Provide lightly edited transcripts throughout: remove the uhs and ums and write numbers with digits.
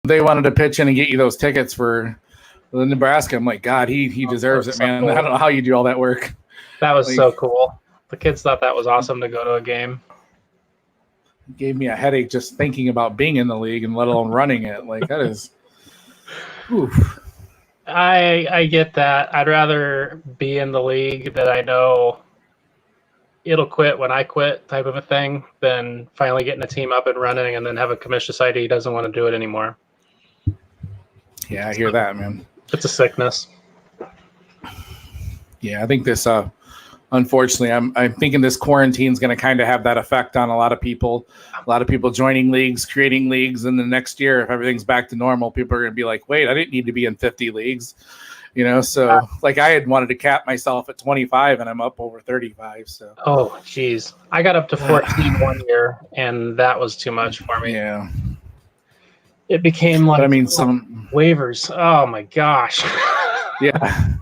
they wanted to pitch in and get you those tickets for the Nebraska, I'm like, God, he deserves it, man. Cool. I don't know how you do all that work. That was so cool. The kids thought that was awesome to go to a game. It gave me a headache just thinking about being in the league and let alone running it. Like, that is. Oof. I get that. I'd rather be in the league that I know it'll quit when I quit type of a thing than finally getting a team up and running and then have a commission decide he doesn't want to do it anymore. Yeah, I hear that, man. It's a sickness. Yeah, I think this, unfortunately, I'm thinking this quarantine is going to kind of have that effect on a lot of people. A lot of people joining leagues, creating leagues, and the next year, if everything's back to normal, people are going to be like, wait, I didn't need to be in 50 leagues. You know, so like I had wanted to cap myself at 25 and I'm up over 35. So, oh, geez. I got up to 14 one year and that was too much for me. Yeah. It became like, but I mean, some waivers. Oh my gosh. Yeah,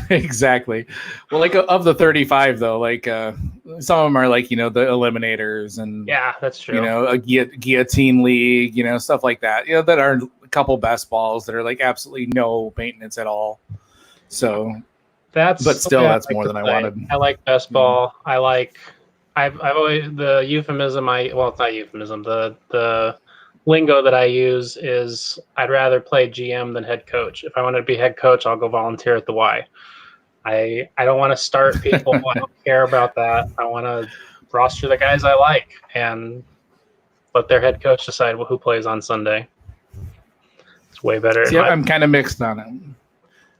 exactly. Well, like of the 35 though, like some of them are like, you know, the eliminators and yeah, that's true. You know, a guillotine league, you know, stuff like that. You know, that are a couple best balls that are like absolutely no maintenance at all. So but still, that's more than I wanted. I like best ball. I've always the euphemism. It's not euphemism. The lingo that I use is I'd rather play GM than head coach. If I want to be head coach, I'll go volunteer at the Y. I don't want to start people. I don't care about that. I want to roster the guys I like and let their head coach decide who plays on Sunday. It's way better. See, I'm kind of mixed on it.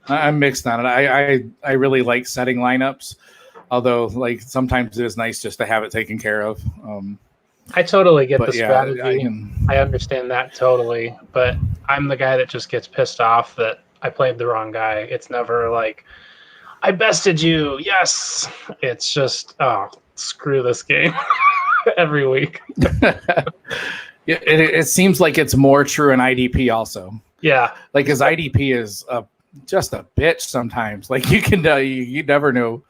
I'm mixed on it. I really like setting lineups, although like sometimes it is nice just to have it taken care of. I totally get the strategy. I understand that totally, but I'm the guy that just gets pissed off that I played the wrong guy. It's never like, I bested you. Yes. It's just, oh, screw this game every week. Yeah, it seems like it's more true in IDP also. Yeah. Like his IDP is just a bitch sometimes. Like you can, you never know.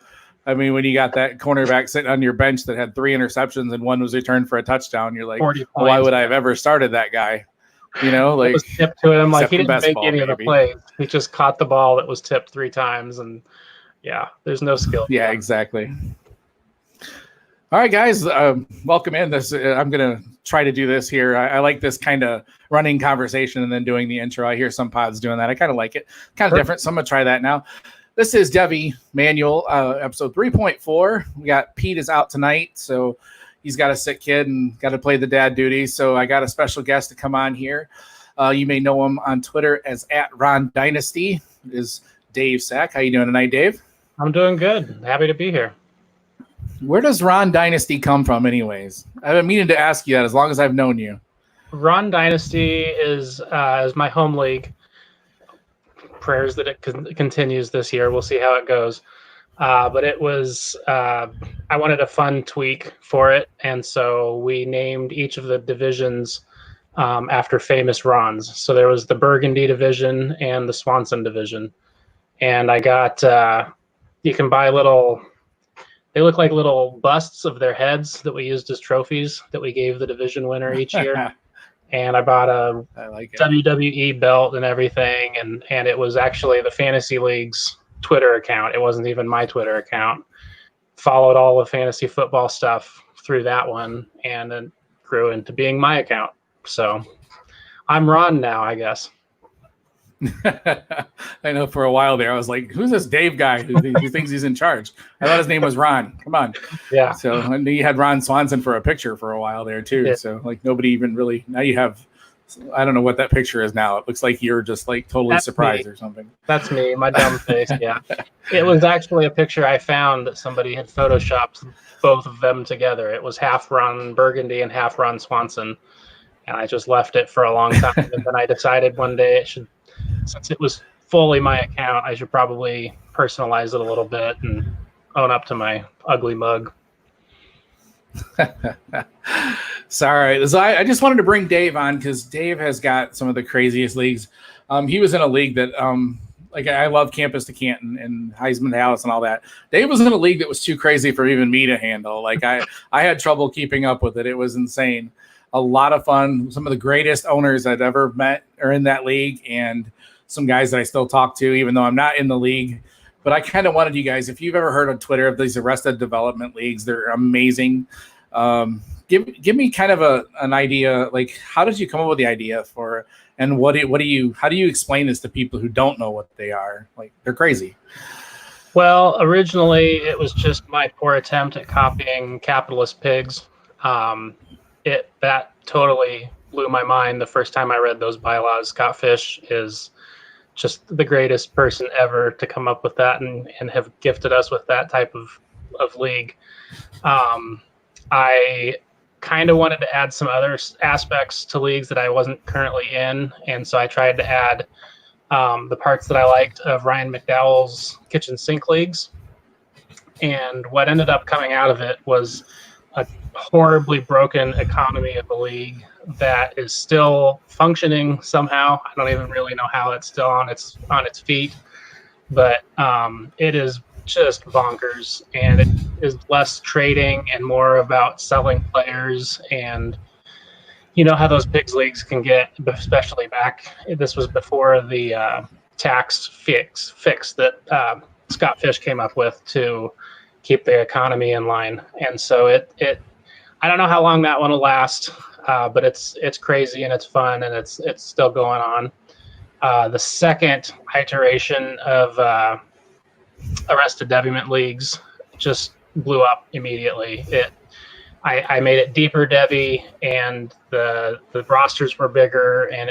I mean, when you got that cornerback sitting on your bench that had 3 interceptions and one was returned for a touchdown, you're like, why would I have ever started that guy? You know, like it was tipped to him. Like he didn't make any of the plays. He just caught the ball that was tipped 3 times. And yeah, there's no skill. Yeah, exactly. All right, guys, welcome in. I'm going to try to do this here. I like this kind of running conversation and then doing the intro. I hear some pods doing that. I kind of like it. Kind of different. So I'm going to try that now. This is Devy Manual, episode 3.4. We got Pete is out tonight, so he's got a sick kid and got to play the dad duties. So I got a special guest to come on here. You may know him on Twitter as @RonDynasty. It is Dave Sack. How you doing tonight, Dave? I'm doing good. Happy to be here. Where does Ron Dynasty come from, anyways? I've been meaning to ask you that as long as I've known you. Ron Dynasty is my home league. Prayers that it continues this year. We'll see how it goes. But it was, I wanted a fun tweak for it. And so we named each of the divisions after famous Rons. So there was the Burgundy division and the Swanson division. And I got, you can buy they look like little busts of their heads that we used as trophies that we gave the division winner each year. And I bought a WWE belt and everything. And it was actually the Fantasy League's Twitter account. It wasn't even my Twitter account. Followed all the fantasy football stuff through that one. And then grew into being my account. So I'm Ron now, I guess. I know for a while there, I was like, who's this Dave guy who thinks he's in charge? I thought his name was Ron. Come on. Yeah. So and you had Ron Swanson for a picture for a while there too. Yeah. So like nobody even really, now you have, I don't know what that picture is now. It looks like you're just like totally surprised or something. That's me, my dumb face. Yeah. It was actually a picture I found that somebody had photoshopped both of them together. It was half Ron Burgundy and half Ron Swanson. And I just left it for a long time. And then I decided one day since it was fully my account, I should probably personalize it a little bit and own up to my ugly mug. Sorry. So I just wanted to bring Dave on because Dave has got some of the craziest leagues. He was in a league that, like I love Campus to Canton and Heisman to Alice and all that. Dave was in a league that was too crazy for even me to handle. Like I had trouble keeping up with it. It was insane. a lot of fun. Some of the greatest owners I've ever met are in that league, and some guys that I still talk to, even though I'm not in the league. But I kind of wanted you guys, if you've ever heard on Twitter of these Arrested Development leagues, they're amazing. Give me kind of an idea, like how did you come up with the idea for, and how do you explain this to people who don't know what they are? Like they're crazy. Well, originally it was just my poor attempt at copying Capitalist Pigs. That totally blew my mind the first time I read those bylaws. Scott Fish is just the greatest person ever to come up with that and have gifted us with that type of league. I kind of wanted to add some other aspects to leagues that I wasn't currently in, and so I tried to add the parts that I liked of Ryan McDowell's kitchen sink leagues. And what ended up coming out of it was a horribly broken economy of a league that is still functioning somehow. I don't even really know how it's still on its feet, but it is just bonkers, and it is less trading and more about selling players. And you know how those pigs leagues can get, especially this was before the tax fix that Scott Fish came up with to keep the economy in line. And so it I don't know how long that one will last, but it's crazy and it's fun and it's still going on. The second iteration of Arrested Devyment leagues just blew up immediately. I made it deeper Devy, and the rosters were bigger, and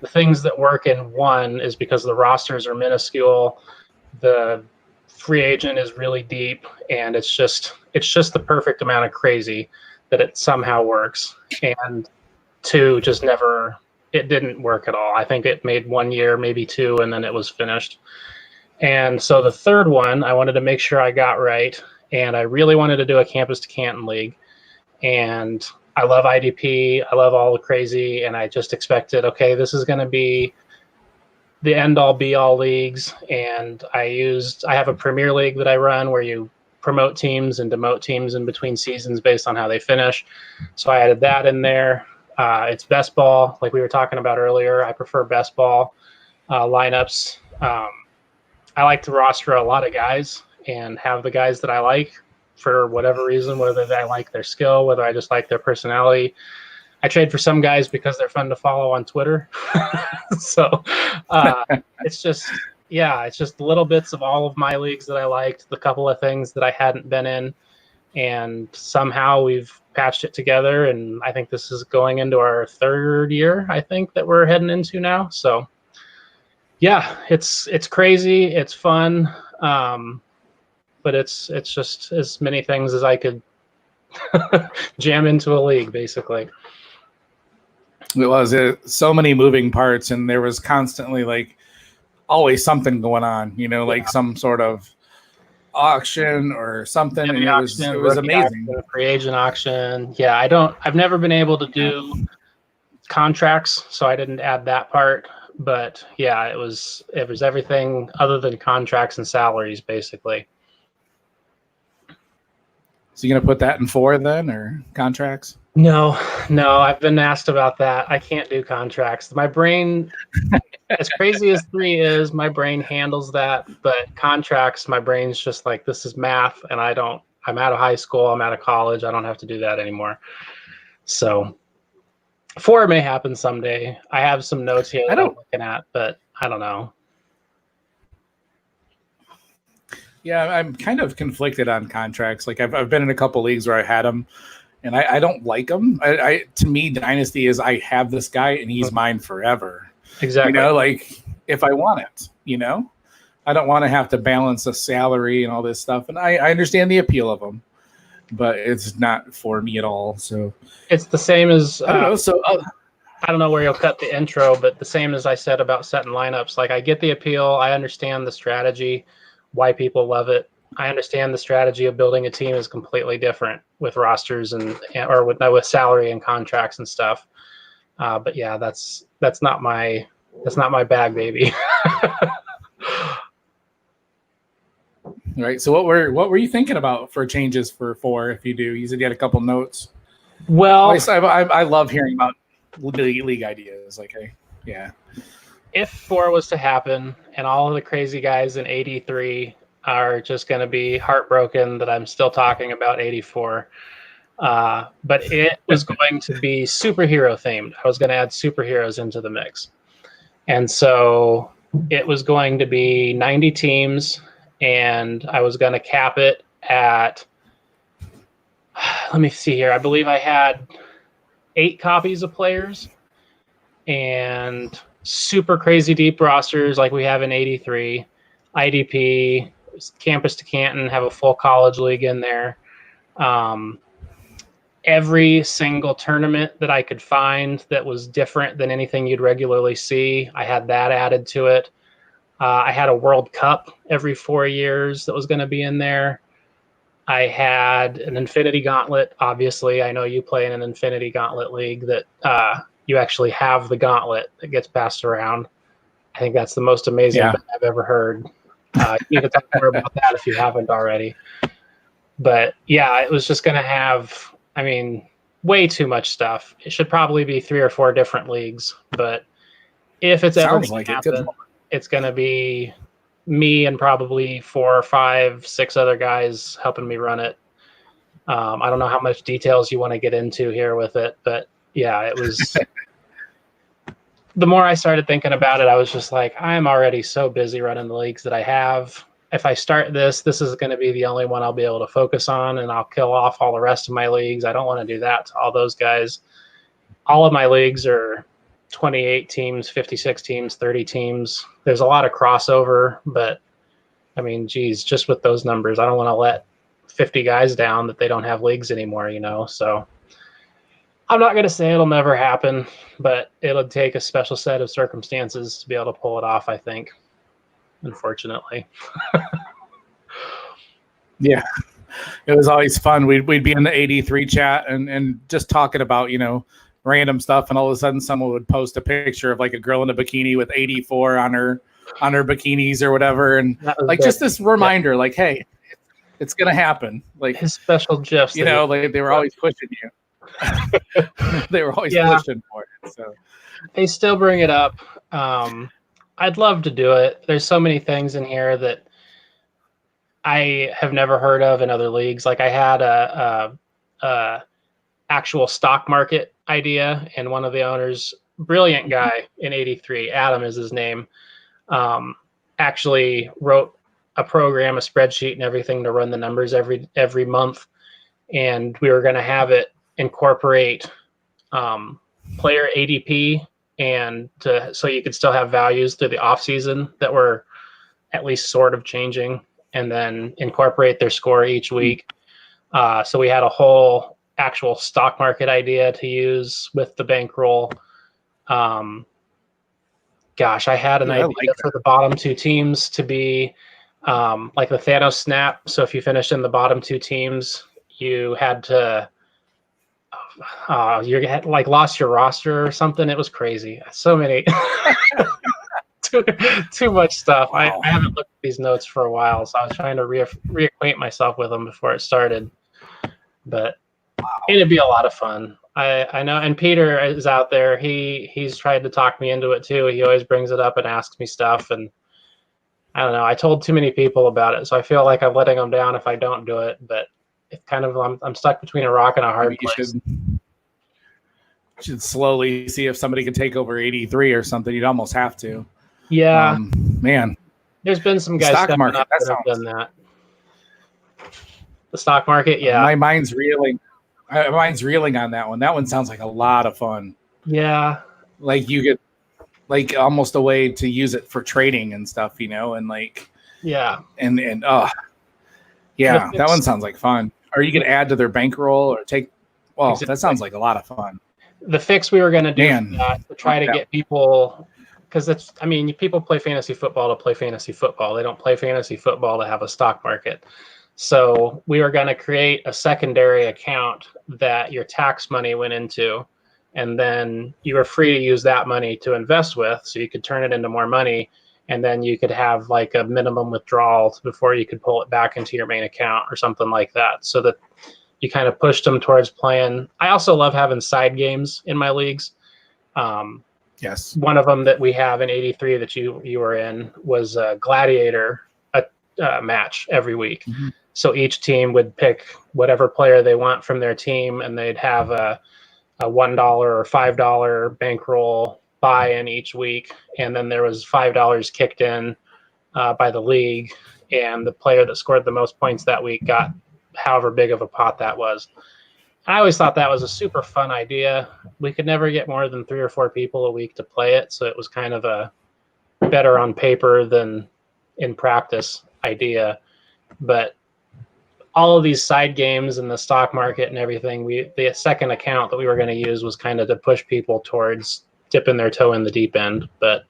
the things that work in one is because the rosters are minuscule. The free agent is really deep, and it's just the perfect amount of crazy that it somehow works. And two, it didn't work at all. I think it made 1 year, maybe two, and then it was finished. And so the third one, I wanted to make sure I got right, and I really wanted to do a Campus to Canton league. And I love IDP, I love all the crazy, and I just expected, okay, this is going to be the end-all be-all leagues. And I have a Premier League that I run where you promote teams and demote teams in between seasons based on how they finish. So I added that in there. It's best ball, like we were talking about earlier. I prefer best ball lineups. I like to roster a lot of guys and have the guys that I like for whatever reason, whether I like their skill, whether I just like their personality. I trade for some guys because they're fun to follow on Twitter. So it's just little bits of all of my leagues that I liked, the couple of things that I hadn't been in, and somehow we've patched it together. And I think this is going into our third year, I think, that we're heading into now. So yeah, it's crazy. It's fun. But it's just as many things as I could jam into a league, basically. It was so many moving parts, and there was constantly like always something going on, like some sort of auction or something. And it was amazing. Auction, free agent auction. Yeah, I've never been able to do contracts, so I didn't add that part. But yeah, it was everything other than contracts and salaries, basically. So you're going to put that in 4 then, or contracts? No, I've been asked about that. I can't do contracts. My brain, as crazy as 3 is, my brain handles that. But contracts, my brain's just like, this is math, and I'm out of high school, I'm out of college, I don't have to do that anymore. So 4 may happen someday. I have some notes here that I'm looking at, but I don't know. Yeah, I'm kind of conflicted on contracts. Like I've been in a couple leagues where I had them, and I don't like them. To me, Dynasty is I have this guy and he's mine forever. Exactly. Like if I want it, I don't want to have to balance a salary and all this stuff. And I understand the appeal of them, but it's not for me at all. So it's the same as I don't know. So I don't know where you'll cut the intro, but the same as I said about setting lineups. Like I get the appeal. I understand the strategy, why people love it. I understand the strategy of building a team is completely different with rosters or with salary and contracts and stuff. But yeah, that's not my bag, baby. Right. So what were you thinking about for changes for 4? If you do, you said you had a couple notes. Well, I love hearing about league ideas. Like, yeah. If 4 was to happen and all of the crazy guys in 83 are just going to be heartbroken that I'm still talking about 84. But it was going to be superhero themed. I was going to add superheroes into the mix. And so it was going to be 90 teams, and I was going to cap it at, let me see here. I believe I had 8 copies of players and super crazy deep rosters like we have in 83. IDP, campus to Canton, have a full college league in there. Every single tournament that I could find that was different than anything you'd regularly see, I had that added to it. I had a World Cup every 4 years that was going to be in there. I had an Infinity Gauntlet. Obviously, I know you play in an Infinity Gauntlet league that you actually have the gauntlet that gets passed around. I think that's the most amazing thing I've ever heard. You need to talk more about that if you haven't already. But yeah, it was just going to have, I mean, way too much stuff. It should probably be 3 or 4 different leagues. But if it's ever going to happen, it's going to be me and probably 4 or 5, 6 other guys helping me run it. I don't know how much details you want to get into here with it, but yeah, it was. The more I started thinking about it, I was just like, I'm already so busy running the leagues that I have. If I start this is going to be the only one I'll be able to focus on, and I'll kill off all the rest of my leagues. I don't want to do that to all those guys. All of my leagues are 28 teams, 56 teams, 30 teams. There's a lot of crossover, but I mean, geez, just with those numbers, I don't want to let 50 guys down that they don't have leagues anymore, So I'm not going to say it'll never happen, but it'll take a special set of circumstances to be able to pull it off, I think, unfortunately. Yeah. It was always fun. We'd be in the 83 chat and just talking about, random stuff, and all of a sudden someone would post a picture of like a girl in a bikini with 84 on her bikinis or whatever, and like just this reminder, like, hey, it's gonna happen. Like his special gifs, like they were always pushing you. They were always pushing for it. So they still bring it up. I'd love to do it. There's so many things in here that I have never heard of in other leagues. Like I had a actual stock market idea, and one of the owners, brilliant guy in 83, Adam is his name, actually wrote a program, a spreadsheet and everything to run the numbers every month. And we were going to have it incorporate player ADP, and so you could still have values through the off season that were at least sort of changing, and then incorporate their score each week. So we had a whole actual stock market idea to use with the bankroll. I had an idea for the bottom 2 teams to be like the Thanos snap. So if you finished in the bottom 2 teams, you had to you had like lost your roster or something. It was crazy. So many too much stuff. Wow. I haven't looked at these notes for a while, so I was trying to reacquaint myself with them before it started. But it'd be a lot of fun. I know, and Peter is out there. He's tried to talk me into it too. He always brings it up and asks me stuff, and I don't know. I told too many people about it, so I feel like I'm letting them down if I don't do it. But it kind of I'm stuck between a rock and a hard place. You should slowly see if somebody can take over 83 or something. You'd almost have to. Yeah, man. There's been some guys stock market that have done that. The stock market, yeah. My mind's reeling. Mine's reeling on that one. That one sounds like a lot of fun. Yeah. Like you get like almost a way to use it for trading and stuff, and like yeah. And yeah, that one sounds like fun. Or you can add to their bankroll or take. Well, exactly. That sounds like a lot of fun. The fix we were going to do to try to get people, because people play fantasy football to play fantasy football. They don't play fantasy football to have a stock market. So we were going to create a secondary account that your tax money went into, and then you were free to use that money to invest with, so you could turn it into more money, and then you could have like a minimum withdrawal before you could pull it back into your main account or something like that, so that you kind of pushed them towards playing. I also love having side games in my leagues. Yes. One of them that we have in 83 that you were in was a gladiator match every week. Mm-hmm. So each team would pick whatever player they want from their team, and they'd have a $1 or $5 bankroll buy-in each week, and then there was $5 kicked in by the league, and the player that scored the most points that week got however big of a pot that was. I always thought that was a super fun idea. We could never get more than 3 or 4 people a week to play it, so it was kind of a better on paper than in practice idea. But all of these side games and the stock market and everything, the second account that we were going to use was kind of to push people towards dipping their toe in the deep end. But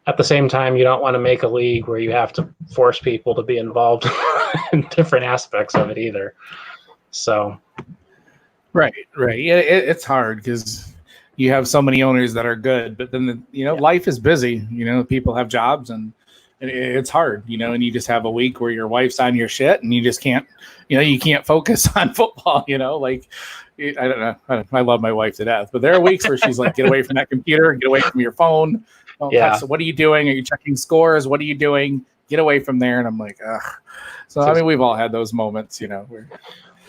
at the same time, you don't want to make a league where you have to force people to be involved in different aspects of it either. So... Right. Yeah, it's hard because you have so many owners that are good, but then life is busy. People have jobs, and it's hard. And you just have a week where your wife's on your shit, and you just can't. You can't focus on football. I don't know. I love my wife to death, but there are weeks where she's like, "Get away from that computer. Get away from your phone. So what are you doing? Are you checking scores? What are you doing? Get away from there." And I'm like, ugh. So we've all had those moments. Where.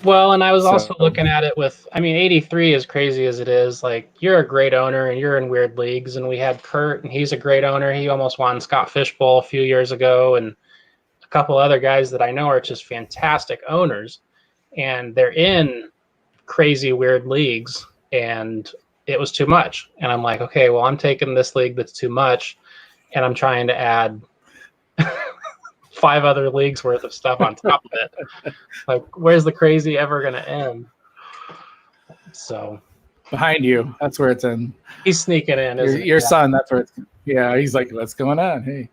Well, and I was also looking at it with, 83, as crazy as it is, like, you're a great owner and you're in weird leagues. And we had Kurt, and he's a great owner. He almost won Scott Fishbowl a few years ago. And a couple other guys that I know are just fantastic owners. And they're in crazy, weird leagues. And it was too much. And I'm like, okay, well, I'm taking this league that's too much. And I'm trying to add 5 other leagues worth of stuff on top of it. Like, where's the crazy ever going to end? So behind you, that's where it's in. He's sneaking in. Your son, that's where it's. Yeah, he's like, what's going on? Hey.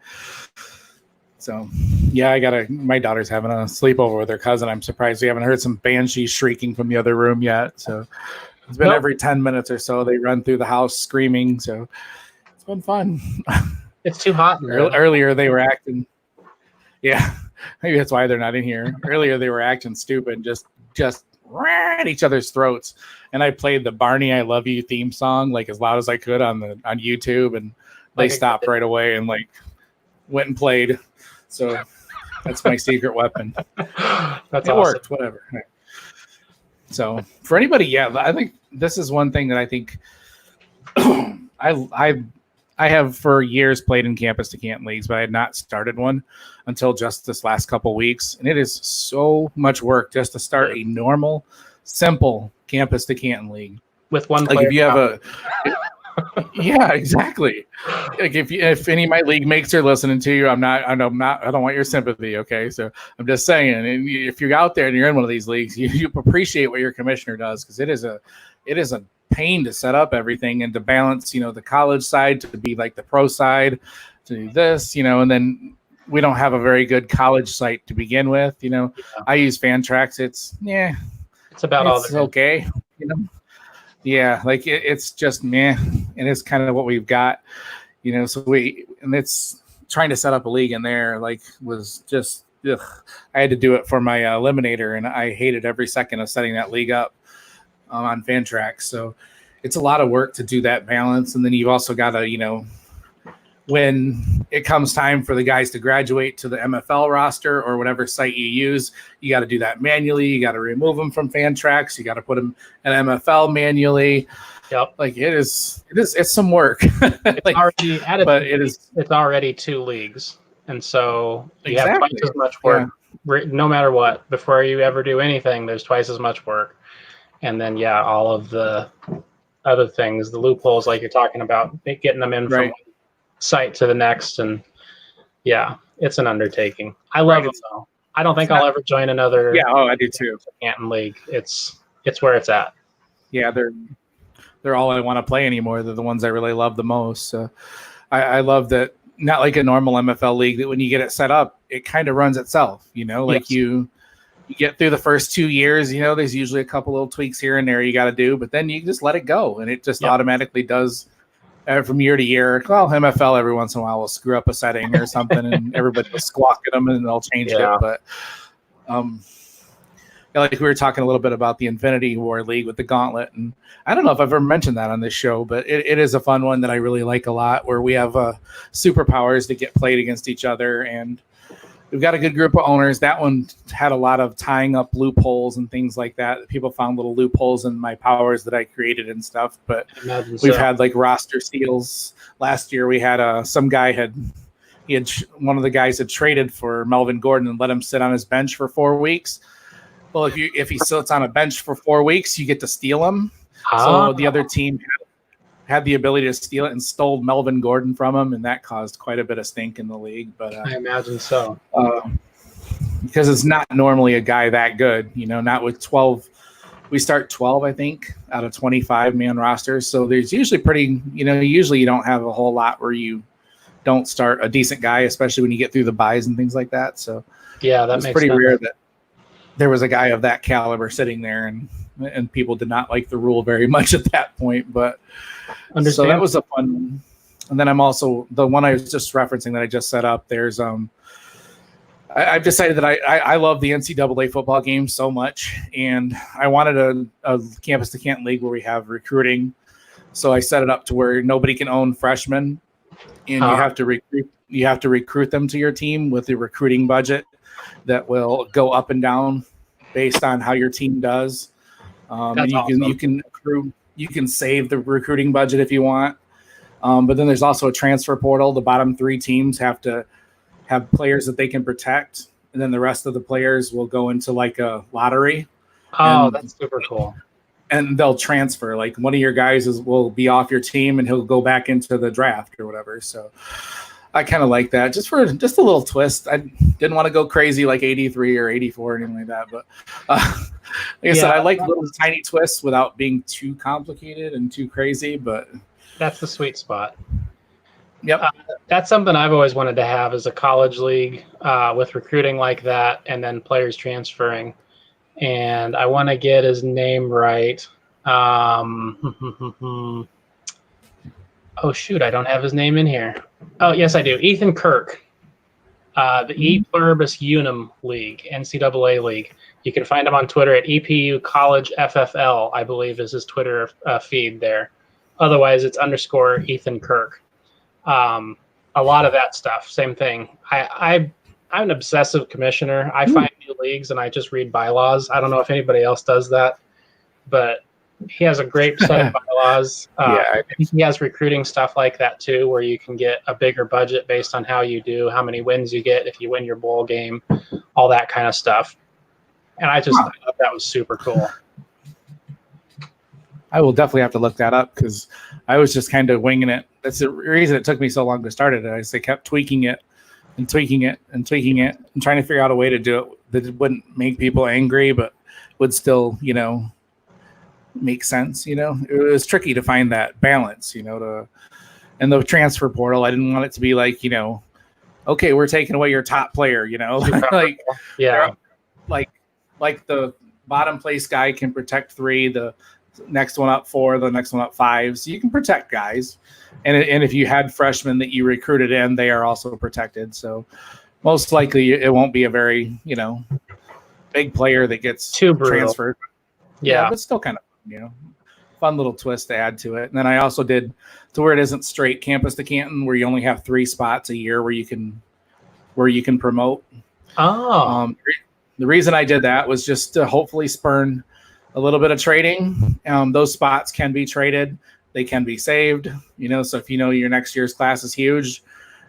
So, yeah, my daughter's having a sleepover with her cousin. I'm surprised we haven't heard some banshees shrieking from the other room yet. So it's been every 10 minutes or so they run through the house screaming. So it's been fun. It's too hot. Earlier they were acting. Yeah, maybe that's why they're not in here. Earlier they were acting stupid, just at each other's throats. And I played the Barney I Love You theme song like as loud as I could on YouTube, and they stopped right away and like went and played. So that's my secret weapon. That's it awesome. Worked, whatever. So for anybody, I think this is one thing that I think I have for years played in campus to Canton leagues, but I had not started one until just this last couple weeks. And it is so much work just to start a normal, simple campus to Canton league. With one player. Like if you have yeah, exactly. Like if any of my league mates are listening to you, I don't want your sympathy. Okay. So I'm just saying, and if you're out there and you're in one of these leagues, you appreciate what your commissioner does. Cause it is a pain to set up everything and to balance, the college side to be like the pro side to do this, and then we don't have a very good college site to begin with. I use Fantrax. It's about all the okay. Yeah. Like it's just meh. And it's kind of what we've got, so and it's trying to set up a league in there, like was just, ugh. I had to do it for my eliminator, and I hated every second of setting that league up on Fantrax. So it's a lot of work to do that balance. And then you've also got to, when it comes time for the guys to graduate to the MFL roster or whatever site you use, you got to do that manually. You got to remove them from Fantrax. You got to put them in MFL manually. Yep. Like it's some work. It's already 2 leagues. And so you have twice as much work, no matter what. Before you ever do anything, there's twice as much work. And then, all of the other things, the loopholes, like you're talking about, getting them in from one site to the next. And it's an undertaking. I love it though. I don't think I'll ever join another. Yeah. Oh, I do too. Canton league. It's where it's at. Yeah. They're all I want to play anymore. They're the ones I really love the most. So I love that. Not like a normal MFL league that when you get it set up, it kind of runs itself, like you get through the first 2 years, there's usually a couple little tweaks here and there you got to do, but then you just let it go. And it just automatically does from year to year. Well, MFL every once in a while will screw up a setting or something and everybody will squawk at them and they'll change it. But like we were talking a little bit about the Infinity War League with the Gauntlet, and I don't know if I've ever mentioned that on this show, but it is a fun one that I really like a lot, where we have superpowers that get played against each other, and we've got a good group of owners. That one had a lot of tying up loopholes and things like that. People found little loopholes in my powers that I created and stuff, but we've had like roster steals. Last year we had some guy one of the guys had traded for Melvin Gordon and let him sit on his bench for 4 weeks. Well, if he sits on a bench for 4 weeks, you get to steal him. So the other team had the ability to steal it and stole Melvin Gordon from him, and that caused quite a bit of stink in the league. But I imagine so. Because it's not normally a guy that good, not with 12. We start 12, I think, out of 25 man rosters. So there's usually usually you don't have a whole lot where you don't start a decent guy, especially when you get through the buys and things like that. So yeah, that makes pretty sense. Rare that there was a guy of that caliber sitting there, and people did not like the rule very much at that point. But so that was a fun one. And then I'm also the one I was just referencing that I just set up. There's I've decided that I love the NCAA football game so much, and I wanted a campus to Canton league where we have recruiting. So I set it up to where nobody can own freshmen, and you have to recruit them to your team with a recruiting budget that will go up and down based on how your team does. And you can save the recruiting budget if you want. But then there's also a transfer portal. The bottom 3 teams have to have players that they can protect, and then the rest of the players will go into like a lottery. That's super cool. And they'll transfer. Like one of your guys will be off your team, and he'll go back into the draft or whatever. So I kind of like that, just a little twist. I didn't want to go crazy like 83 or 84 or anything like that. But like I said, I like little tiny twists without being too complicated and too crazy. But that's the sweet spot. Yep. That's something I've always wanted to have, is a college league with recruiting like that, and then players transferring. And I want to get his name right. Oh, shoot, I don't have his name in here. Oh, yes, I do. Ethan Kirk, the E Pluribus Unum League, NCAA League. You can find him on Twitter at EPU College FFL, I believe is his Twitter feed there. Otherwise, it's _ Ethan Kirk. A lot of that stuff, same thing. I'm an obsessive commissioner. I find new leagues and I just read bylaws. I don't know if anybody else does that, but he has a great set of bylaws. He has recruiting stuff like that too, where you can get a bigger budget based on how you do, how many wins you get, if you win your bowl game, all that kind of stuff. And I thought that was super cool. I will definitely have to look that up, because I was just kind of winging it. That's the reason it took me so long to start it. I kept tweaking it and tweaking it and tweaking it and trying to figure out a way to do it that it wouldn't make people angry, but would still, make sense. It was tricky to find that balance, and the transfer portal. I didn't want it to be like, okay, we're taking away your top player, like the bottom place guy can protect 3, the next one up 4, the next one up 5. So you can protect guys. And if you had freshmen that you recruited in, they are also protected. So most likely it won't be a very, big player that gets too transferred. Yeah. But still kind of, fun little twist to add to it. And then I also did to where it isn't straight campus to Canton, where you only have 3 spots a year where you can promote. Oh. The reason I did that was just to hopefully spurn a little bit of trading. Those spots can be traded. They can be saved, so if your next year's class is huge,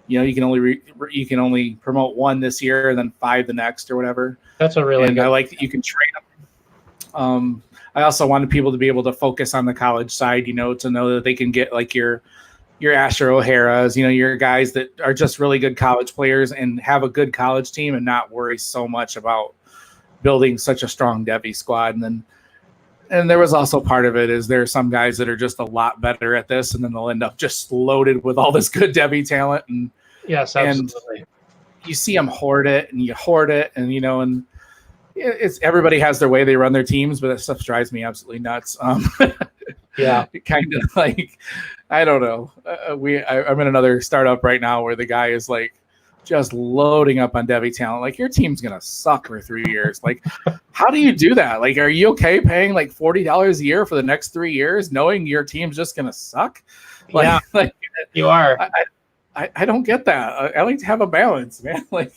you can only promote 1 this year and then 5 the next or whatever. That's a really good. I like that you can trade them. I also wanted people to be able to focus on the college side, to know that they can get like your Asher O'Hara's, your guys that are just really good college players and have a good college team and not worry so much about building such a strong Devy squad. And there was also part of it is there are some guys that are just a lot better at this, and then they'll end up just loaded with all this good Devy talent. And yes, absolutely. And you see them hoard it, and and it's everybody has their way they run their teams, but that stuff drives me absolutely nuts. Yeah, kind of like, I don't know. I'm in another startup right now where the guy is like just loading up on Devy talent. Like, your team's gonna suck for 3 years. Like, how do you do that? Like, are you okay paying like $40 a year for the next 3 years, knowing your team's just gonna suck? Like, Yeah, like you are. I don't get that. I like to have a balance, man. Like,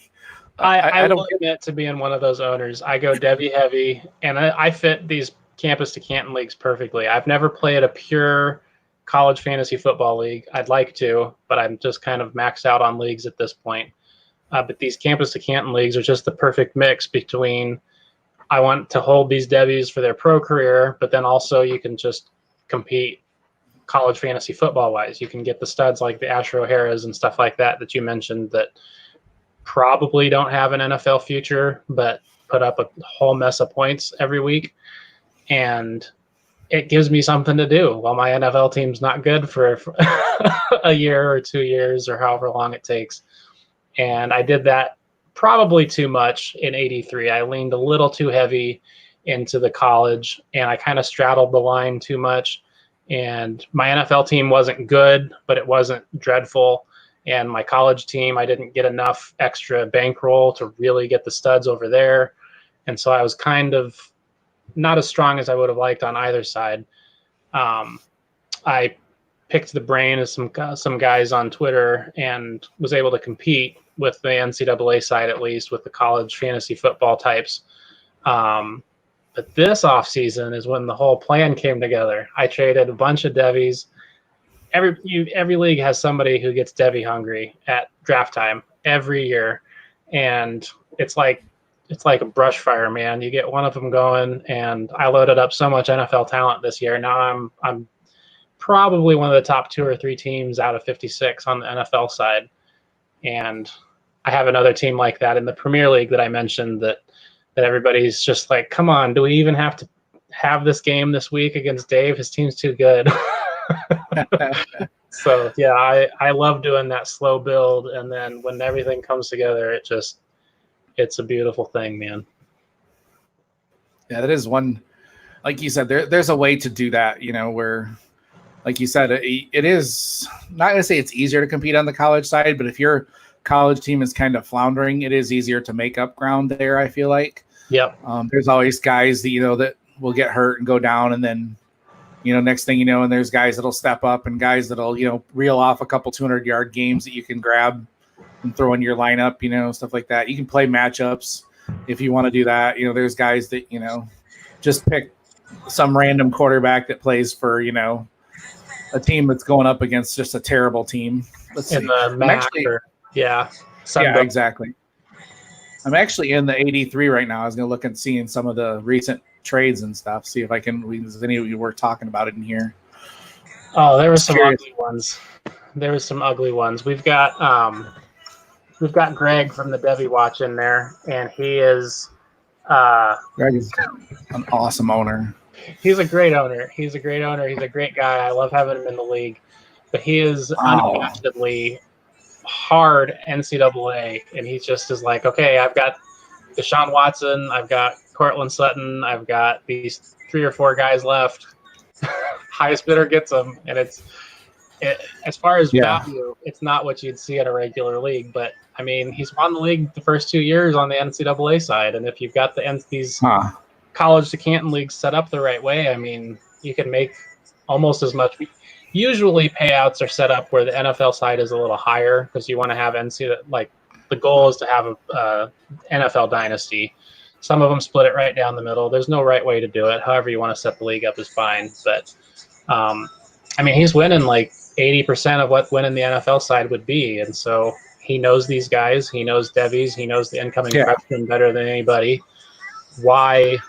I don't will get. admit to being one of those owners. I go Devy heavy, and I fit these campus to Canton leagues perfectly. I've never played a pure college fantasy football league. I'd like to, but I'm just kind of maxed out on leagues at this point. But these campus to Canton leagues are just the perfect mix between I want to hold these Devies for their pro career, but then also you can just compete college fantasy football wise. You can get the studs like the Asher O'Haras and stuff like that you mentioned that probably don't have an NFL future, but put up a whole mess of points every week. And it gives me something to do while my NFL team's not good for a year or 2 years or however long it takes. And I did that probably too much in 83. I leaned a little too heavy into the college, and I kind of straddled the line too much. And my NFL team wasn't good, but it wasn't dreadful. And my college team, I didn't get enough extra bankroll to really get the studs over there. And so I was kind of not as strong as I would have liked on either side. I picked the brain of some guys on Twitter and was able to compete with the NCAA side, at least with the college fantasy football types. But this offseason is when the whole plan came together. I traded a bunch of Devies. Every league has somebody who gets Devy hungry at draft time every year, and it's like a brush fire, man. You get one of them going, and I loaded up so much NFL talent this year. Now I'm probably one of the top 2 or 3 teams out of 56 on the NFL side, and I have another team like that in the Premier League that I mentioned that everybody's just like, come on, do we even have to have this game this week against Dave? His team's too good. So yeah, I love doing that slow build, and then when everything comes together, it's a beautiful thing, man. Yeah, that is one. Like you said, there's a way to do that. Where, like you said, it is not going to say it's easier to compete on the college side, but if your college team is kind of floundering, it is easier to make up ground there, I feel like. Yep. There's always guys that, that will get hurt and go down, and then, next thing you know, and there's guys that'll step up and guys that'll, reel off a couple 200-yard games that you can grab and throw in your lineup, stuff like that. You can play matchups if you want to do that. There's guys that, just pick some random quarterback that plays for, a team that's going up against just a terrible team. Let's see. Yeah, exactly. I'm actually in the 83 right now. I was going to look and seeing some of the recent trades and stuff, see if there's any of you were talking about it in here. Oh, there were some ugly ones. We've got Greg from the Devy Watch in there, and he is Greg is an awesome owner. He's a great owner. He's a great guy. I love having him in the league, but he is unabashedly hard NCAA, and he just is like, okay, I've got Deshaun Watson, I've got Cortland Sutton, I've got these 3 or 4 guys left. Highest bidder gets them, and as far as value, it's not what you'd see at a regular league. But I mean, he's won the league the first 2 years on the NCAA side, and if you've got these college to Canton leagues set up the right way, I mean, you can make almost as much. Usually, payouts are set up where the NFL side is a little higher because you want to have the goal is to have a NFL dynasty. Some of them split it right down the middle. There's no right way to do it. However you want to set the league up is fine. But, I mean, he's winning like 80% of what winning the NFL side would be. And so he knows these guys. He knows Devies. He knows the incoming freshmen better than anybody. Why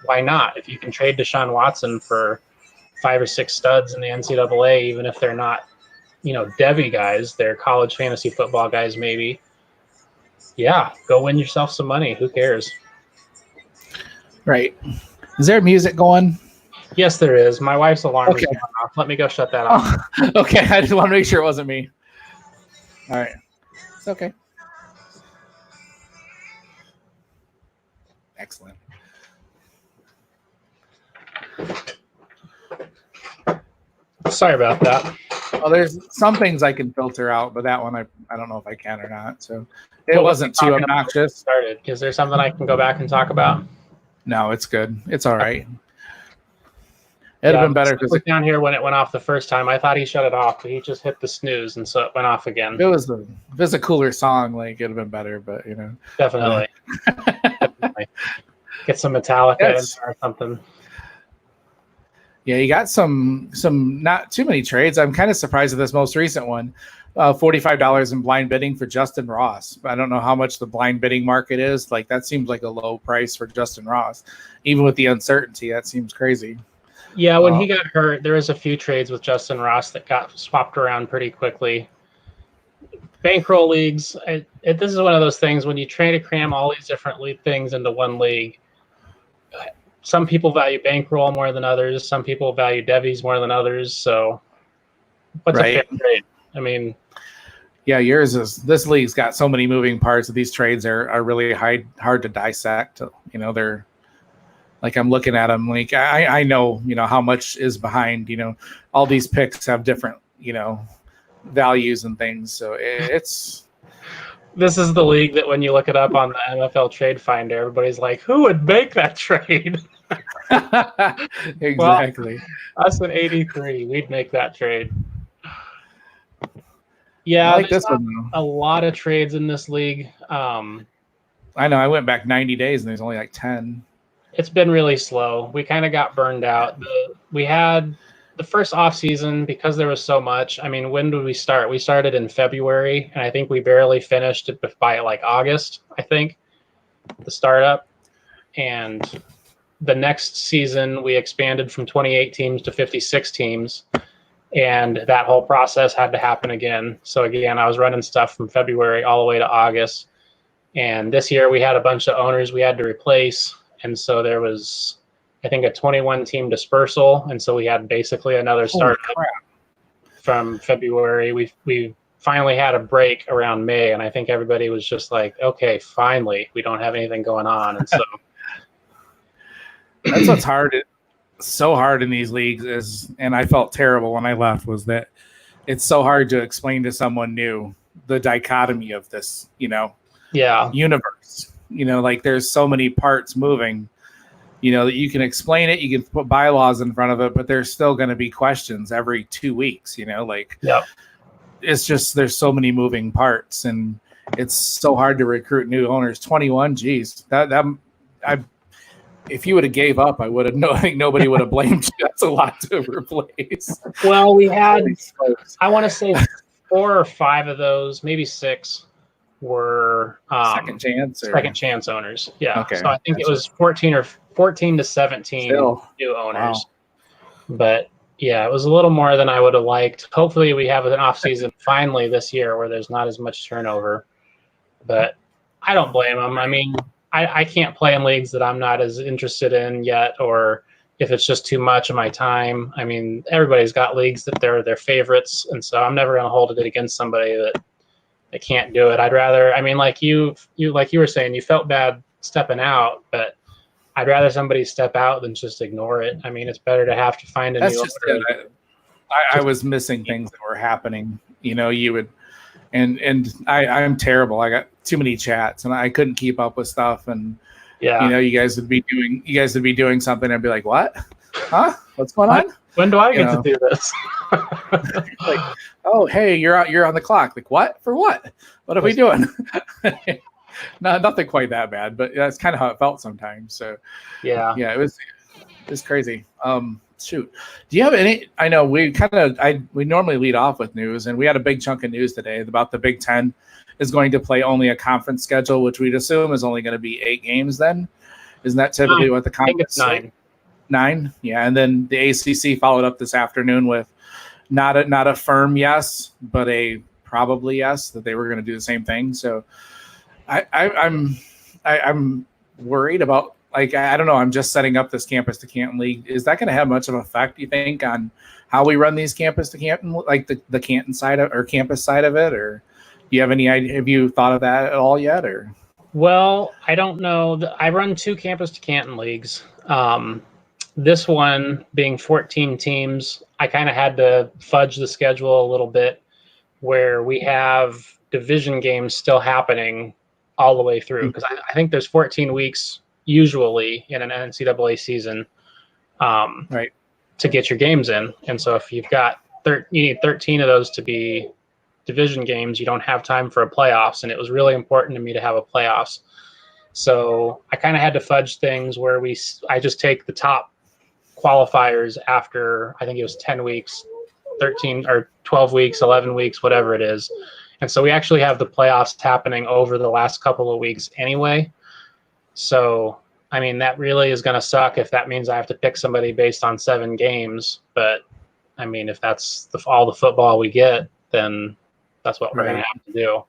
not? If you can trade Deshaun Watson for 5 or 6 studs in the NCAA, even if they're not, Devy guys, they're college fantasy football guys maybe. Yeah, go win yourself some money. Who cares? Right. Is there music going? Yes, there is. My wife's alarm is going off. Let me go shut that off. Okay, I just want to make sure it wasn't me. All right. It's okay. Excellent. Sorry about that. Well, there's some things I can filter out, but that one I don't know if I can or not. So it What were wasn't we too talking about when we obnoxious. started? Is there something I can go back and talk about? No, it's good. It's all right. It'd Yeah, have been better it because was down here when it went off the first time. I thought he shut it off, but he just hit the snooze, and so it went off again. if it was a cooler song, like it'd have been better. But Definitely. Definitely. Get some Metallica in there or something. Yeah, you got some not too many trades. I'm kind of surprised at this most recent one. $45 in blind bidding for Justin Ross. I don't know how much the blind bidding market is. Like that seems like a low price for Justin Ross, even with the uncertainty. That seems crazy. Yeah, when he got hurt, there was a few trades with Justin Ross that got swapped around pretty quickly. Bankroll leagues, this is one of those things when you try to cram all these different things into one league. Some people value bankroll more than others. Some people value Devy's more than others. So, what's a fair trade? I mean, yeah, this league's got so many moving parts that these trades are really hard to dissect. They're like I'm looking at them like I know how much is behind. All these picks have different values and things. So it's. This is the league that when you look it up on the NFL Trade Finder, everybody's like, "Who would make that trade?" Exactly. Well, us at 83, we'd make that trade. Yeah, I like this one. A lot of trades in this league. I know. I went back 90 days and there's only like 10. It's been really slow. We kind of got burned out. We had the first off season because there was so much. I mean, when did we start? We started in February, and I think we barely finished it by like August, I think, the startup. And the next season, we expanded from 28 teams to 56 teams. And that whole process had to happen again. So again, I was running stuff from February all the way to August. And this year we had a bunch of owners we had to replace. And so there was, I think, a 21 team dispersal. And so we had basically another start from February. We finally had a break around May. And I think everybody was just like, okay, finally, we don't have anything going on. And so that's what's hard. So hard in these leagues is, and I felt terrible when I left, was that it's so hard to explain to someone new the dichotomy of this, universe. Like there's so many parts moving, that you can explain it, you can put bylaws in front of it, but there's still going to be questions every 2 weeks, it's just there's so many moving parts, and it's so hard to recruit new owners. 21, geez, if you would have gave up, I would have nobody would have blamed you. That's a lot to replace. Well, we had, I want to say 4 or 5 of those, maybe 6 were second chance owners. Yeah. Okay. So I think it was 14 to 17 new owners. Wow. But yeah, it was a little more than I would have liked. Hopefully we have an off season finally this year where there's not as much turnover, but I don't blame them. I mean, I can't play in leagues that I'm not as interested in yet, or if it's just too much of my time. I mean, everybody's got leagues that they're their favorites, and so I'm never going to hold it against somebody that can't do it. I'd rather, I mean, like you were saying, you felt bad stepping out, but I'd rather somebody step out than just ignore it. I mean, it's better to have to find a new owner. I was missing things that were happening. You would. And I'm terrible. I got too many chats and I couldn't keep up with stuff. And you guys would be doing something. I'd be like, what? Huh? What's going on? When do I get to do this? Like, oh, hey, you're on the clock. Like, what? For what? What are we doing? No, nothing quite that bad, but that's kind of how it felt sometimes. So yeah, it was crazy. Shoot, do you have any? I know we normally lead off with news, and we had a big chunk of news today about the Big Ten is going to play only a conference schedule, which we'd assume is only going to be 8 games. Then, isn't that typically what the conference? I think it's 9, yeah. And then the ACC followed up this afternoon with not a firm yes, but a probably yes that they were going to do the same thing. So, I'm worried about. Like, I don't know, I'm just setting up this Campus to Canton League. Is that going to have much of an effect, you think, on how we run these Campus to Canton, like the Canton side of, or campus side of it? Or do you have any idea? Have you thought of that at all yet? Or Well, I don't know. I run 2 Campus to Canton leagues. This one being 14 teams, I kind of had to fudge the schedule a little bit where we have division games still happening all the way through, because I think there's 14 weeks usually in an NCAA season Right. to get your games in. And so if you've got you need 13 of those to be division games, you don't have time for a playoffs. And it was really important to me to have a playoffs. So I kind of had to fudge things where I just take the top qualifiers after, I think it was 10 weeks, 13 or 12 weeks, 11 weeks, whatever it is. And so we actually have the playoffs happening over the last couple of weeks anyway. So, I mean, that really is going to suck if that means I have to pick somebody based on 7 games. But, I mean, if that's all the football we get, then that's what we're going to have to do.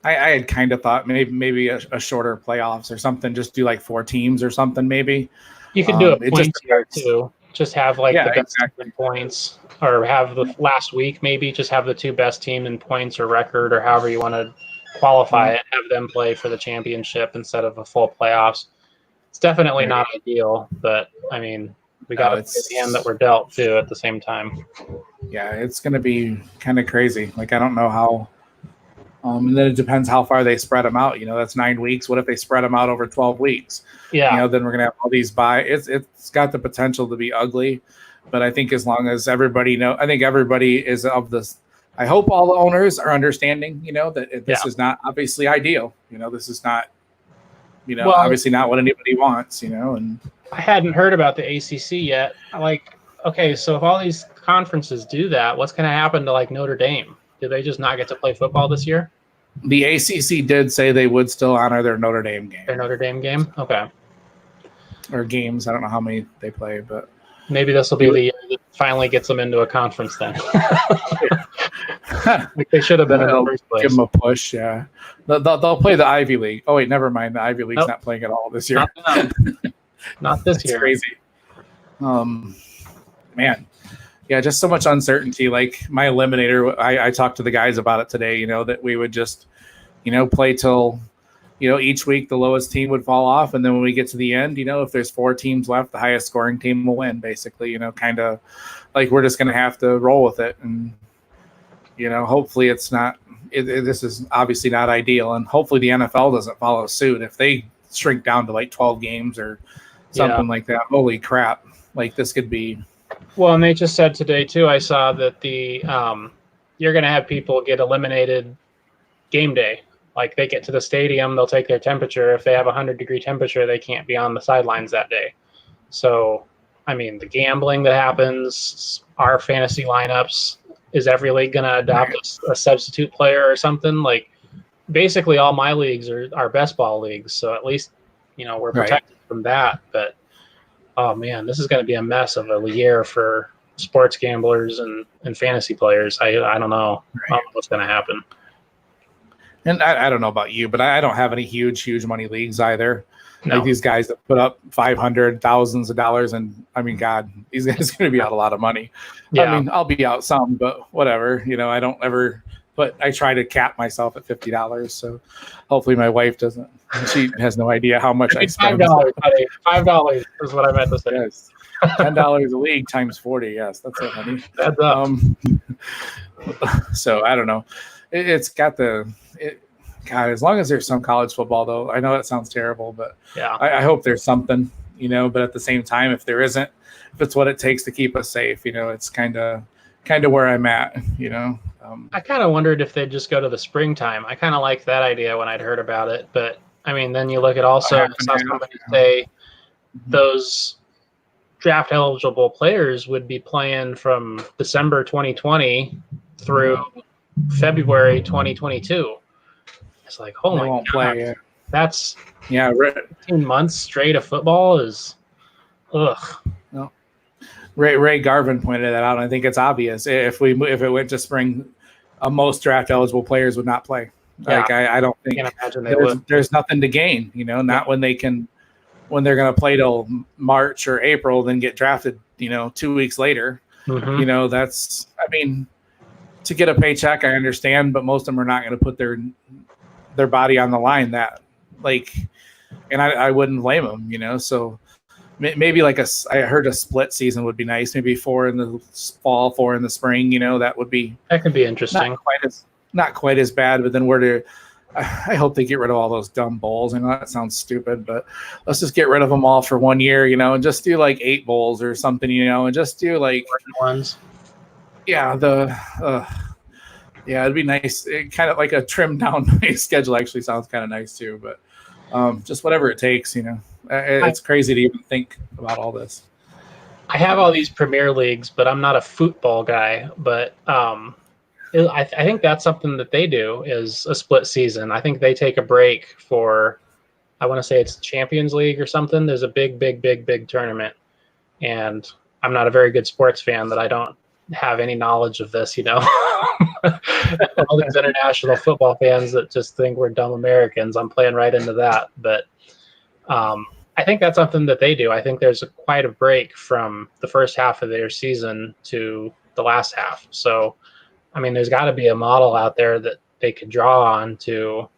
I had kind of thought maybe a shorter playoffs or something, just do like 4 teams or something maybe. You could do a point tier too. Just have like the best team in points, or have the last week maybe just have the 2 best team in points or record, or however you want to qualify it, have them play for the championship instead of a full playoffs. It's definitely not ideal, but I mean, we got to play the hand that we're dealt too at the same time. Yeah, it's going to be kind of crazy. Like, I don't know how. And then it depends how far they spread them out. You know, that's 9 weeks. What if they spread them out over 12 weeks? Yeah. You know, then we're going to have all these It's got the potential to be ugly. But I think as long as everybody I think everybody is of this. I hope all the owners are understanding, you know, that this is not obviously ideal. You know, this is not, obviously not what anybody wants, you know. And I hadn't heard about the ACC yet. Like, okay, so if all these conferences do that, what's going to happen to like Notre Dame? Do they just not get to play football this year? The ACC did say they would still honor their Notre Dame game. Their Notre Dame game? Okay. Or games. I don't know how many they play, but maybe this will be the year that finally gets them into a conference then. Like they should have been in the first place. Give them a push, yeah. They'll play the Ivy League. Oh, wait, never mind. The Ivy League's not playing at all this year. Not this year. Crazy. Man. Yeah, just so much uncertainty. Like my eliminator, I talked to the guys about it today, you know, that we would just, play till, each week the lowest team would fall off. And then when we get to the end, if there's 4 teams left, the highest scoring team will win, basically, kind of like we're just going to have to roll with it. And, hopefully it's not, this is obviously not ideal. And hopefully the NFL doesn't follow suit. If they shrink down to like 12 games or something like that, holy crap, like this could be. Well, and they just said today too, I saw that you're going to have people get eliminated game day. Like they get to the stadium, they'll take their temperature. If they have 100-degree temperature, they can't be on the sidelines that day. So, I mean, the gambling that happens, our fantasy lineups, is every league going to adopt a substitute player or something? Like basically all my leagues are best ball leagues. So at least, we're protected from that. But oh man, this is going to be a mess of a year for sports gamblers and fantasy players. I don't know. I don't know what's going to happen. And I don't know about you, but I don't have any huge money leagues either. No. Like these guys that put up $500,000s of dollars, and I mean, God, these guys are going to be out a lot of money. Yeah. I mean, I'll be out some, but whatever. I don't ever. But I try to cap myself at $50. So hopefully my wife doesn't. She has no idea how much I spend. $5, buddy. $5 is what I meant to say. Yes. $10 a league times 40. Yes, that's it, honey. That's up. So I don't know. It's got God, as long as there's some college football, though. I know that sounds terrible, but yeah, I hope there's something, But at the same time, if there isn't, if it's what it takes to keep us safe, it's kind of where I'm at, I kind of wondered if they'd just go to the springtime. I kind of liked that idea when I'd heard about it, but I mean, then you look at also I saw somebody say those draft eligible players would be playing from December 2020 through February 2022. It's like, oh my God, play, that's 15 months straight of football is, ugh. No. Ray Garvin pointed that out. And I think it's obvious if it went to spring, most draft eligible players would not play. Like I don't think I can't imagine there's nothing to gain. Not when they're going to play till March or April, then get drafted. 2 weeks later. Mm-hmm. That's to get a paycheck. I understand, but most of them are not going to put their body on the line. And I wouldn't blame them. So. maybe like I heard a split season would be nice. Maybe 4 in the fall, 4 in the spring. That would be interesting. Not quite as bad. But then I hope they get rid of all those dumb bowls. I know that sounds stupid, but let's just get rid of them all for 1 year, and just do like 8 bowls or something, and just do like ones. Yeah, it'd be nice. Kind of like a trimmed down schedule actually sounds kind of nice too, but just whatever it takes, It's crazy to even think about all this. I have all these Premier Leagues, but I'm not a football guy, but I think that's something that they do is a split season. I think they take a break for, I want to say it's Champions League or something. There's a big tournament. And I'm not a very good sports fan that I don't have any knowledge of this, all these international football fans that just think we're dumb Americans. I'm playing right into that. But I think that's something that they do. I think there's quite a break from the first half of their season to the last half. So, there's got to be a model out there that they could draw on to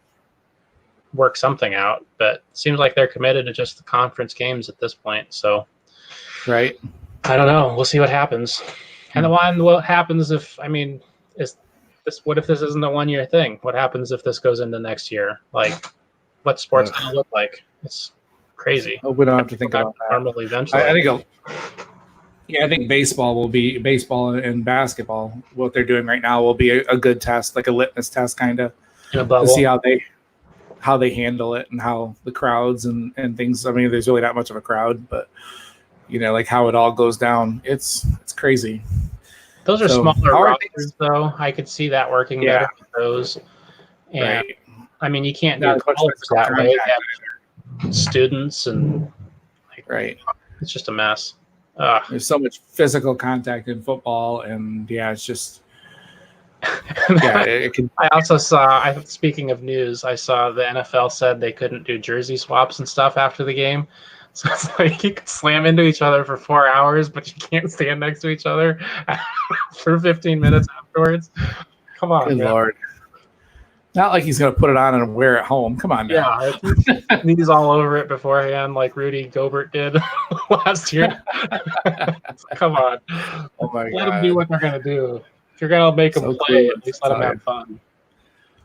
work something out. But it seems like they're committed to just the conference games at this point. So, right. I don't know. We'll see what happens. And what happens if, what if this isn't a 1 year thing? What happens if this goes into next year? Like, what's sports going to look like? It's crazy. Oh, we don't have to think about that. Normal eventually. I think baseball and basketball, what they're doing right now will be a good test, like a litmus test kind of, to see how they handle it and how the crowds and things. There's really not much of a crowd, but like how it all goes down. It's crazy. Those are smaller rosters, though. I could see that working better with those. And right. You can't do college that way. You have students and it's just a mess. There's so much physical contact in football, and it's just it can. I also saw. Speaking of news, I saw the NFL said they couldn't do jersey swaps and stuff after the game. So it's like you could slam into each other for 4 hours, but you can't stand next to each other for 15 minutes afterwards. Come on, good Lord. Not like he's going to put it on and wear it home. Come on now. Yeah, he's all over it beforehand like Rudy Gobert did last year. Come on. Oh, my God. Let them do what they're going to do. If you're going to make them play, at least let them have fun.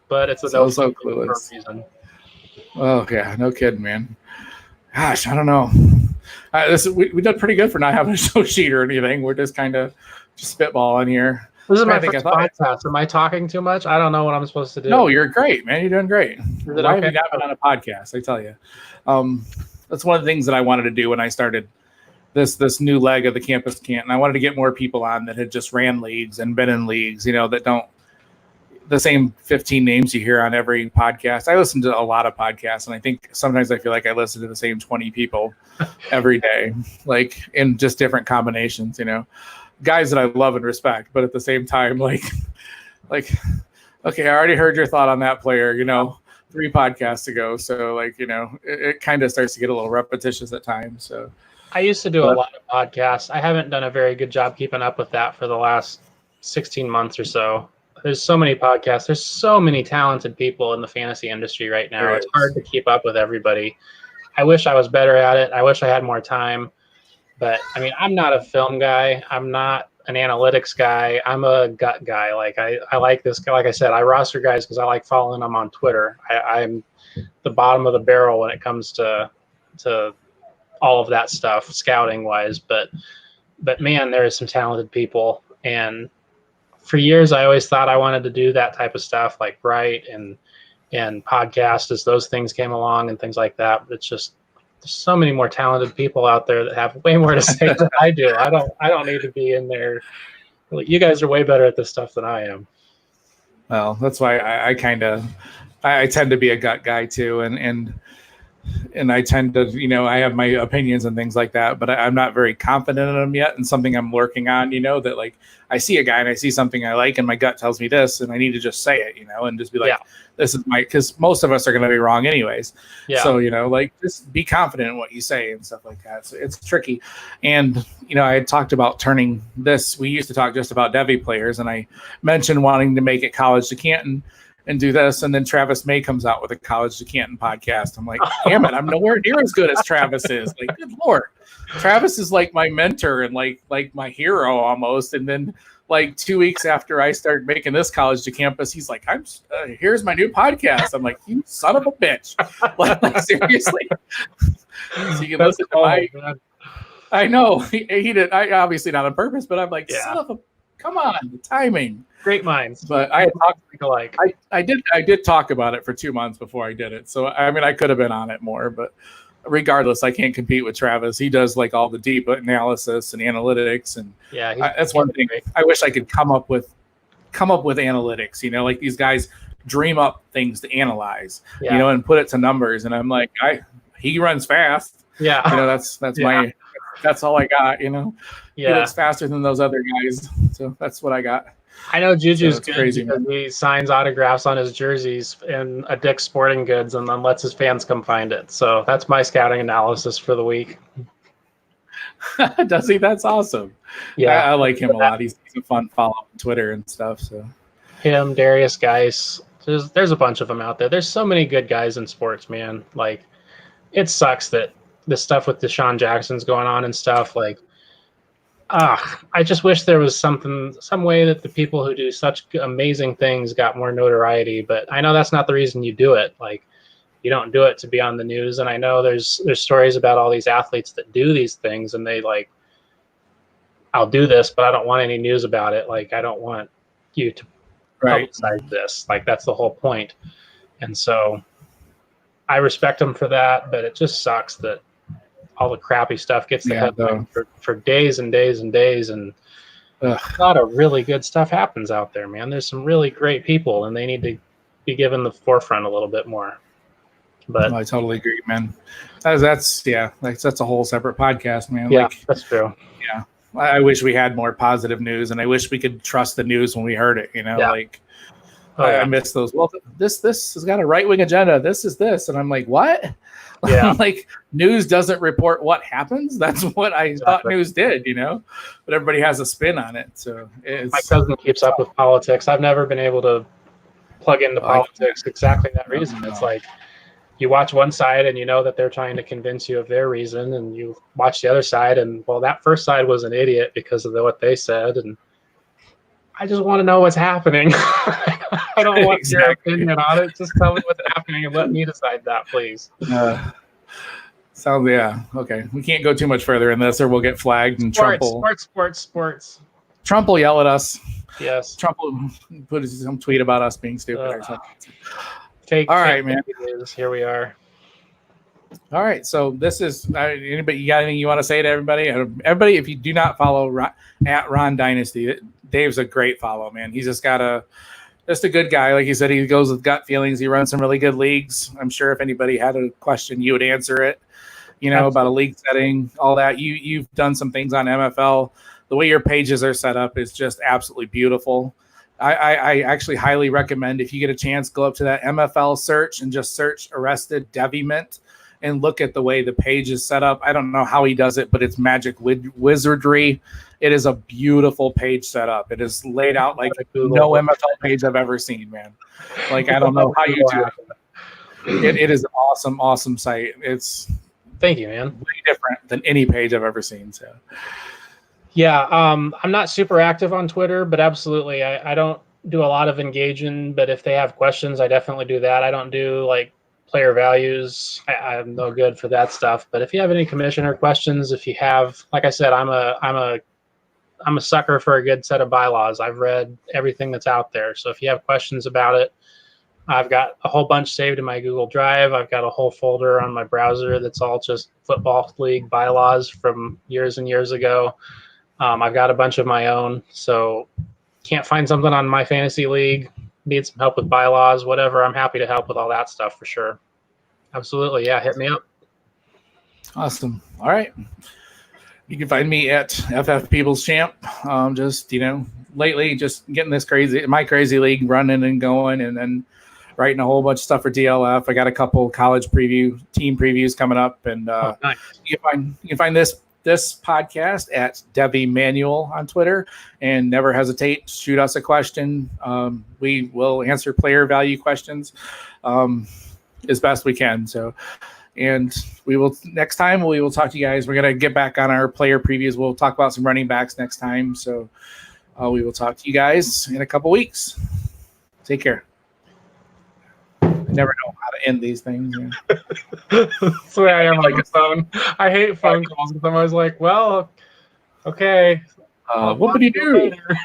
But it's so clueless. For a reason. Oh, yeah. No kidding, man. Gosh, I don't know. We did pretty good for not having a show sheet or anything. We're just kind of spitballing here. This is my first podcast. Am I talking too much? I don't know what I'm supposed to do. No, you're great, man. You're doing great. Why have you not been on a podcast? I tell you. That's one of the things that I wanted to do when I started this new leg of the Campus Canton. I wanted to get more people on that had just ran leagues and been in leagues, that don't the same 15 names you hear on every podcast. I listen to a lot of podcasts, and I think sometimes I feel like I listen to the same 20 people every day, like in just different combinations, guys that I love and respect, but at the same time, like, okay, I already heard your thought on that player, 3 podcasts ago. So it kind of starts to get a little repetitious at times. So I used to do a lot of podcasts. I haven't done a very good job keeping up with that for the last 16 months or so. There's so many podcasts. There's so many talented people in the fantasy industry right now. It's hard to keep up with everybody. I wish I was better at it. I wish I had more time. But, I'm not a film guy. I'm not an analytics guy. I'm a gut guy. Like, I like this. Like I said, I roster guys because I like following them on Twitter. I'm the bottom of the barrel when it comes to all of that stuff, scouting-wise. But man, there is some talented people. And for years, I always thought I wanted to do that type of stuff, like write and podcast as those things came along and things like that. But it's just there's so many more talented people out there that have way more to say than I do. I don't need to be in there. You guys are way better at this stuff than I am. Well, that's why I tend to be a gut guy too, and I tend to, I have my opinions and things like that, but I'm not very confident in them yet. And something I'm working on, that like I see a guy and I see something I like and my gut tells me this, and I need to just say it, and just be like, this is because most of us are going to be wrong anyways. Yeah. So, just be confident in what you say and stuff like that. So it's tricky. And, I had talked about turning this, we used to talk just about Devy players, and I mentioned wanting to make it college to Canton. and do this. And then Travis May comes out with a College to Canton podcast. I'm like, damn it, I'm nowhere near as good as Travis is. Like, good Lord. Travis is like my mentor and like my hero almost. And then like 2 weeks after I started making this College to Campus, he's like, here's my new podcast. I'm like, you son of a bitch. like seriously. So you can listen to my, I know he did. I obviously not on purpose, but I'm like, son of a, come on, the timing. Great minds. But I had talked alike. I did talk about it for 2 months before I did it. So I mean, I could have been on it more, but regardless, I can't compete with Travis. He does like all the deep analysis and analytics, and that's one thing. I wish I could come up with analytics. You know, like these guys dream up things to analyze. You know, and put it to numbers. And I'm like, he runs fast. Yeah, you know, that's all I got. You know, he looks faster than those other guys. So that's what I got. I know Juju's good crazy, because he signs autographs on his jerseys in a Dick's Sporting Goods and then lets his fans come find it. So that's my scouting analysis for the week. Does he? That's awesome. Yeah, I like him a lot. He's a fun follow on Twitter and stuff. So him, Darius Geis, there's a bunch of them out there. There's so many good guys in sports, man. Like, it sucks that the stuff with Deshaun Jackson's going on and stuff. Like, I just wish there was some way that the people who do such amazing things got more notoriety. But I know that's not the reason you do it. Like, you don't do it to be on the news. And I know there's stories about all these athletes that do these things, and they like, I'll do this, but I don't want any news about it. Like, I don't want you to publicize this. Like, that's the whole point. And so I respect them for that, but it just sucks that all the crappy stuff gets the headline for days and days and days, and a lot of really good stuff happens out there, man. There's some really great people, and they need to be given the forefront a little bit more. But I totally agree, man. That's a whole separate podcast, man. Yeah, that's true. Yeah, I wish we had more positive news, and I wish we could trust the news when we heard it. You know, I miss those. Well, this has got a right-wing agenda. This is this, and I'm like, what? Yeah, like, news doesn't report what happens. That's what I thought news did, you know. But everybody has a spin on it. So my cousin keeps up with politics. I've never been able to plug into politics. Exactly that reason. It's like you watch one side and you know that they're trying to convince you of their reason, and you watch the other side, and well, that first side was an idiot because of what they said, and I just want to know what's happening. I don't want your opinion on it. Just tell me what's happening and let me decide that, please. Okay. We can't go too much further in this, or we'll get flagged. And Sports. Trump will yell at us. Yes. Trump will put some tweet about us being stupid or something. All right, man. Here we are. All right. So this is anybody. You got anything you want to say to everybody? Everybody, if you do not follow at Ron Dynasty, Dave's a great follow, man. He's just got just a good guy. Like you said, he goes with gut feelings. He runs some really good leagues. I'm sure if anybody had a question, you would answer it, you know, Absolutely. About a league setting, all that. You've done some things on MFL. The way your pages are set up is just absolutely beautiful. I actually highly recommend, if you get a chance, go up to that MFL search and just search Arrested Devy Mint and look at the way the page is set up. I don't know how he does it, but it's magic wizardry. It is a beautiful page setup. It is laid out like no MFL page I've ever seen, man. Like, I don't know how you do it. It is an awesome site. Thank you, man. Way different than any page I've ever seen. So, yeah, I'm not super active on Twitter, but absolutely, I don't do a lot of engaging. But if they have questions, I definitely do that. I don't do like player values. I'm no good for that stuff. But if you have any commissioner questions, if you have, like I said, I'm a sucker for a good set of bylaws. I've read everything that's out there. So if you have questions about it, I've got a whole bunch saved in my Google Drive. I've got a whole folder on my browser that's all just football league bylaws from years and years ago. I've got a bunch of my own. So can't find something on my fantasy league, need some help with bylaws, whatever, I'm happy to help with all that stuff for sure. Absolutely. Yeah. Hit me up. Awesome. All right. You can find me at FF People's Champ. Just, lately just getting my crazy league running and going, and then writing a whole bunch of stuff for DLF. I got a couple college team previews coming up, and nice. you can find this this podcast at Devy Manual on Twitter, and never hesitate to shoot us a question. We will answer player value questions as best we can. So, and we will next time we will talk to you guys. We're gonna get back on our player previews. We'll talk about some running backs next time. So we will talk to you guys in a couple weeks. Take care. I never know how to end these things. Yeah. That's the way I am on the phone. I hate phone calls because I'm always like, well, okay. What would you do? Later.